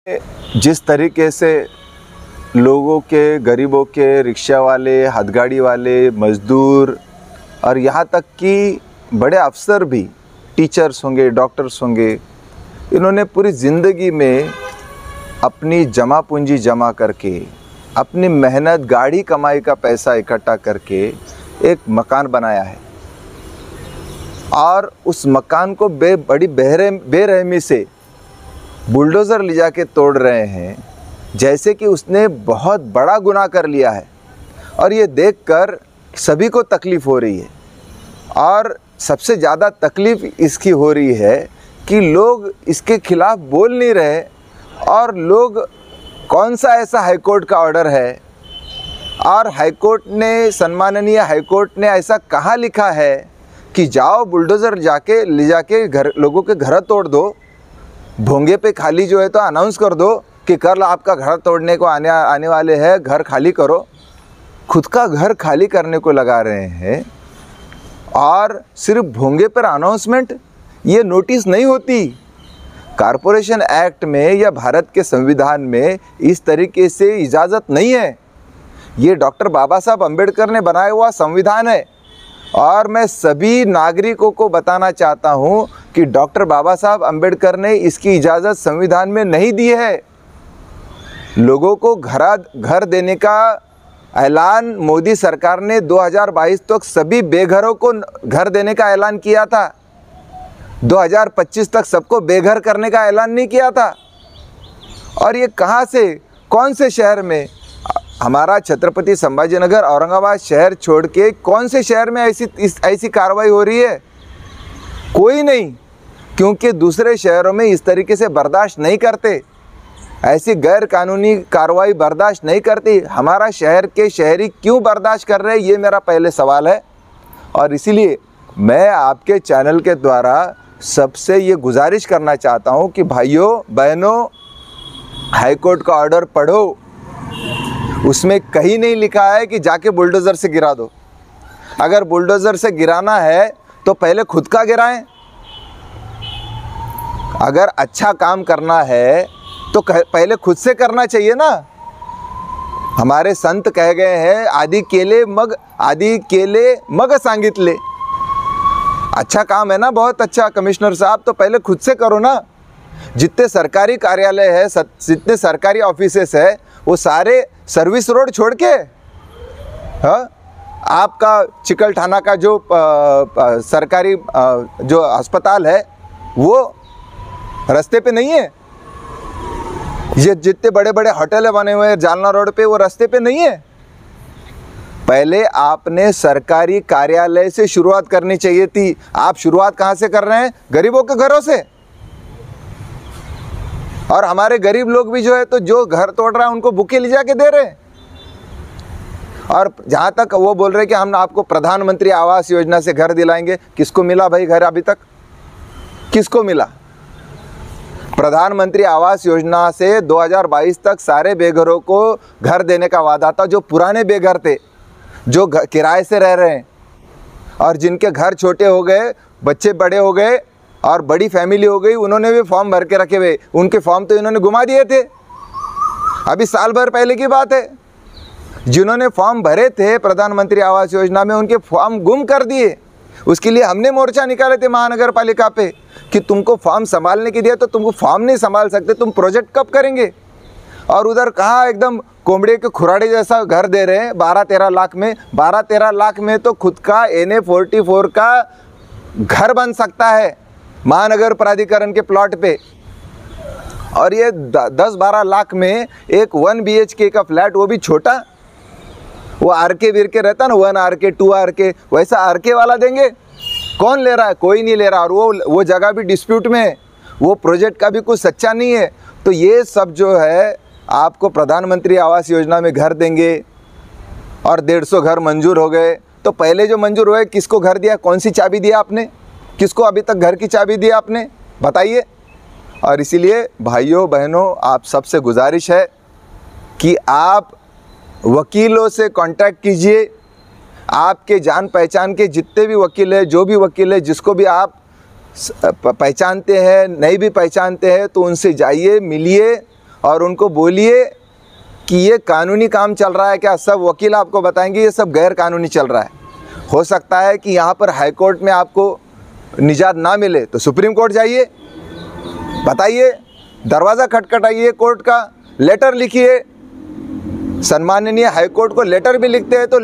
जिस तरीके से लोगों के, गरीबों के, रिक्शा वाले, हथगाड़ी वाले, मज़दूर और यहाँ तक कि बड़े अफसर भी, टीचर्स होंगे, डॉक्टर्स होंगे, इन्होंने पूरी ज़िंदगी में अपनी जमा पूंजी जमा करके, अपनी मेहनत, गाड़ी कमाई का पैसा इकट्ठा करके एक मकान बनाया है और उस मकान को बड़ी बेरहमी से बुलडोज़र ले जाके तोड़ रहे हैं, जैसे कि उसने बहुत बड़ा गुनाह कर लिया है। और ये देखकर सभी को तकलीफ़ हो रही है और सबसे ज़्यादा तकलीफ़ इसकी हो रही है कि लोग इसके खिलाफ़ बोल नहीं रहे। और लोग, कौन सा ऐसा हाईकोर्ट का ऑर्डर है और हाईकोर्ट ने, सम्माननीय हाईकोर्ट ने ऐसा कहाँ लिखा है कि जाओ बुलडोज़र ले जाके लोगों के घर तोड़ दो, भोंगे पे खाली जो है तो अनाउंस कर दो कि कल आपका घर तोड़ने को आने वाले हैं, घर खाली करो। खुद का घर खाली करने को लगा रहे हैं और सिर्फ भोंगे पर अनाउंसमेंट, ये नोटिस नहीं होती। कॉरपोरेशन एक्ट में या भारत के संविधान में इस तरीके से इजाज़त नहीं है। ये डॉक्टर बाबा साहब अम्बेडकर ने बनाया हुआ संविधान है और मैं सभी नागरिकों को बताना चाहता हूँ कि डॉक्टर बाबा साहब अम्बेडकर ने इसकी इजाज़त संविधान में नहीं दी है। लोगों को घर देने का ऐलान मोदी सरकार ने 2022 तक सभी बेघरों को घर देने का ऐलान किया था। 2025 तक सबको बेघर करने का ऐलान नहीं किया था। और ये कहाँ से, कौन से शहर में, हमारा छत्रपति संभाजीनगर, औरंगाबाद शहर छोड़ के कौन से शहर में ऐसी कार्रवाई हो रही है? कोई नहीं, क्योंकि दूसरे शहरों में इस तरीके से बर्दाश्त नहीं करते, ऐसी गैर कानूनी कार्रवाई बर्दाश्त नहीं करती। हमारा शहर के शहरी क्यों बर्दाश्त कर रहे हैं, ये मेरा पहले सवाल है। और इसीलिए मैं आपके चैनल के द्वारा सबसे ये गुजारिश करना चाहता हूँ कि भाइयों बहनों, हाईकोर्ट का ऑर्डर पढ़ो। उसमें कहीं नहीं लिखा है कि जाके बुलडोज़र से गिरा दो। अगर बुलडोज़र से गिराना है तो पहले खुद का गिराएं। अगर अच्छा काम करना है तो पहले खुद से करना चाहिए ना। हमारे संत कह गए हैं, आदि केले मग सांगितले। अच्छा काम है ना, बहुत अच्छा कमिश्नर साहब, तो पहले खुद से करो ना। जितने सरकारी कार्यालय है, जितने सरकारी ऑफिसेस है, वो सारे सर्विस रोड छोड़ के, हाँ, आपका चिकलठाना का जो सरकारी जो अस्पताल है वो रास्ते पे नहीं है। ये जितने बड़े बड़े होटल बने हुए हैं जालना रोड पे, वो रास्ते पे नहीं है। पहले आपने सरकारी कार्यालय से शुरुआत करनी चाहिए थी। आप शुरुआत कहाँ से कर रहे हैं? गरीबों के घरों से। और हमारे गरीब लोग भी जो है तो जो घर तोड़ रहा है उनको बुके ले जाके दे रहे हैं। और जहाँ तक वो बोल रहे हैं कि हम आपको प्रधानमंत्री आवास योजना से घर दिलाएंगे, किसको मिला भाई घर अभी तक? किसको मिला? प्रधानमंत्री आवास योजना से 2022 तक सारे बेघरों को घर देने का वादा था। जो पुराने बेघर थे, जो किराए से रह रहे हैं और जिनके घर छोटे हो गए, बच्चे बड़े हो गए और बड़ी फैमिली हो गई, उन्होंने भी फॉर्म भर के रखे हुए। उनके फॉर्म तो इन्होंने घुमा दिए थे, अभी साल भर पहले की बात है। जिन्होंने फॉर्म भरे थे प्रधानमंत्री आवास योजना में, उनके फॉर्म गुम कर दिए। उसके लिए हमने मोर्चा निकाले थे महानगर पालिका पे कि तुमको फॉर्म संभालने के दिया तो तुमको फॉर्म नहीं संभाल सकते, तुम प्रोजेक्ट कब करेंगे? और उधर कहाँ एकदम कोमड़े के खुराड़े जैसा घर दे रहे हैं 12-13 लाख में। 12-13 लाख में तो खुद का NA-44 का घर बन सकता है महानगर प्राधिकरण के प्लॉट पे। और ये 10-12 लाख में एक 1 BHK का फ्लैट, वो भी छोटा, वो RK बिरके रहता ना, 1 RK 2 RK, वैसा RK वाला देंगे? कौन ले रहा है? कोई नहीं ले रहा। और वो जगह भी डिस्प्यूट में है, वो प्रोजेक्ट का भी कुछ सच्चा नहीं है। तो ये सब जो है, आपको प्रधानमंत्री आवास योजना में घर देंगे और 150 घर मंजूर हो गए। तो पहले जो मंजूर हुए, किसको घर दिया? कौन सी चाबी दिया आपने? किसको अभी तक घर की चाबी दी आपने? बताइए। और इसीलिए भाइयों बहनों, आप सबसे गुजारिश है कि आप वकीलों से कांटेक्ट कीजिए। आपके जान पहचान के जितने भी वकील हैं, जो भी वकील है, जिसको भी आप पहचानते हैं, नहीं भी पहचानते हैं, तो उनसे जाइए, मिलिए और उनको बोलिए कि ये कानूनी काम चल रहा है क्या। सब वकील आपको बताएंगे ये सब गैर कानूनी चल रहा है। हो सकता है कि यहाँ पर हाई कोर्ट में आपको निजात ना मिले तो सुप्रीम कोर्ट जाइए, बताइए, दरवाज़ा खटखटाइए कोर्ट का, लेटर लिखिए। सम्माननीय हाई कोर्ट को लेटर भी लिखते हैं तो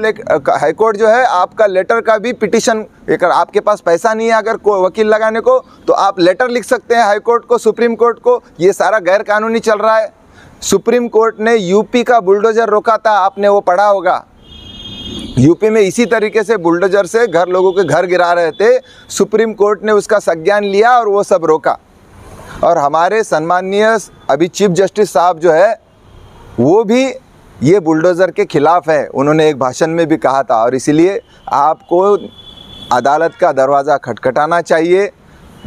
हाई कोर्ट जो है आपका लेटर का भी पिटीशन, अगर आपके पास पैसा नहीं है अगर वकील लगाने को तो आप लेटर लिख सकते हैं हाई कोर्ट को, सुप्रीम कोर्ट को। ये सारा गैर कानूनी चल रहा है। सुप्रीम कोर्ट ने यूपी का बुलडोजर रोका था, आपने वो पढ़ा होगा। यूपी में इसी तरीके से बुलडोजर से लोगों के घर गिरा रहे थे। सुप्रीम कोर्ट ने उसका संज्ञान लिया और वो सब रोका। और हमारे सम्माननीय अभी चीफ जस्टिस साहब जो है वो भी ये बुलडोज़र के ख़िलाफ़ है, उन्होंने एक भाषण में भी कहा था। और इसीलिए आपको अदालत का दरवाज़ा खटखटाना चाहिए,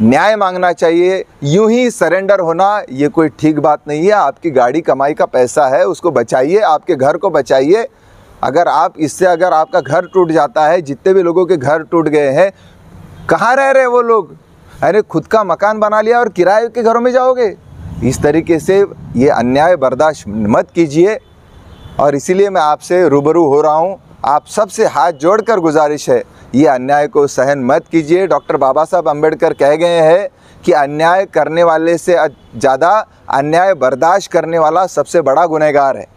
न्याय मांगना चाहिए। यूं ही सरेंडर होना ये कोई ठीक बात नहीं है। आपकी गाड़ी कमाई का पैसा है, उसको बचाइए, आपके घर को बचाइए। अगर आपका घर टूट जाता है, जितने भी लोगों के घर टूट गए हैं, कहाँ रह रहे वो लोग? अरे खुद का मकान बना लिया और किराए के घरों में जाओगे? इस तरीके से ये अन्याय बर्दाश्त मत कीजिए। और इसीलिए मैं आपसे रूबरू हो रहा हूँ। आप सबसे हाथ जोड़कर गुजारिश है, ये अन्याय को सहन मत कीजिए। डॉक्टर बाबा साहब अम्बेडकर कह गए हैं कि अन्याय करने वाले से ज़्यादा अन्याय बर्दाश्त करने वाला सबसे बड़ा गुनहगार है।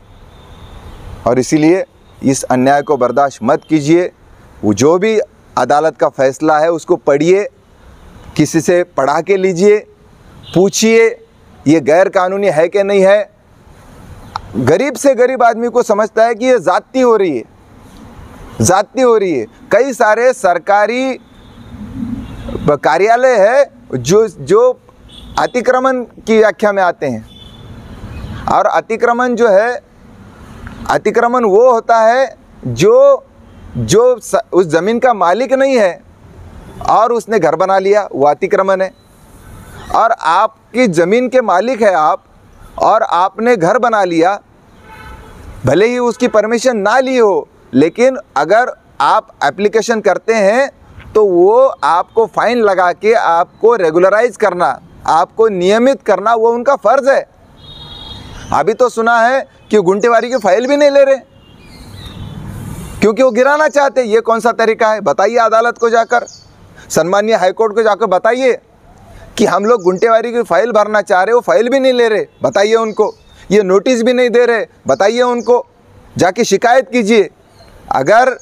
और इसीलिए इस अन्याय को बर्दाश्त मत कीजिए। वो जो भी अदालत का फ़ैसला है उसको पढ़िए, किसी से पढ़ा के लीजिए, पूछिए ये गैर कानूनी है कि नहीं है। गरीब से गरीब आदमी को समझता है कि ये ज़्यादती हो रही है, ज़्यादती हो रही है। कई सारे सरकारी कार्यालय है जो अतिक्रमण की व्याख्या में आते हैं। और अतिक्रमण जो है, अतिक्रमण वो होता है जो उस ज़मीन का मालिक नहीं है और उसने घर बना लिया, वो अतिक्रमण है। और आपकी ज़मीन के मालिक है आप, और आपने घर बना लिया, भले ही उसकी परमिशन ना ली हो, लेकिन अगर आप एप्लीकेशन करते हैं तो वो आपको फ़ाइन लगा के आपको रेगुलराइज करना, आपको नियमित करना, वो उनका फ़र्ज़ है। अभी तो सुना है कि गुंटेवारी की फ़ाइल भी नहीं ले रहे क्योंकि वो गिराना चाहते। ये कौन सा तरीका है? बताइए अदालत को जाकर, सम्मानीय हाईकोर्ट को जाकर बताइए कि हम लोग गुंटेवारी की फ़ाइल भरना चाह रहे, वो फ़ाइल भी नहीं ले रहे, बताइए उनको। ये नोटिस भी नहीं दे रहे, बताइए उनको, जाके शिकायत कीजिए। अगर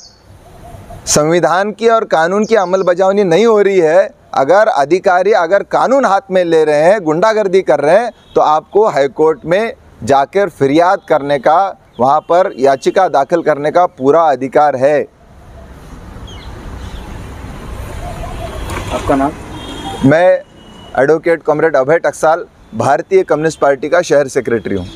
संविधान की और कानून की अमल बजावनी नहीं हो रही है, अगर अधिकारी अगर कानून हाथ में ले रहे हैं, गुंडागर्दी कर रहे हैं, तो आपको हाईकोर्ट में जाकर फरियाद करने का, वहाँ पर याचिका दाखिल करने का पूरा अधिकार है। आपका नाम? मैं एडवोकेट कॉमरेड अभय टकसाल, भारतीय कम्युनिस्ट पार्टी का शहर सेक्रेटरी हूँ।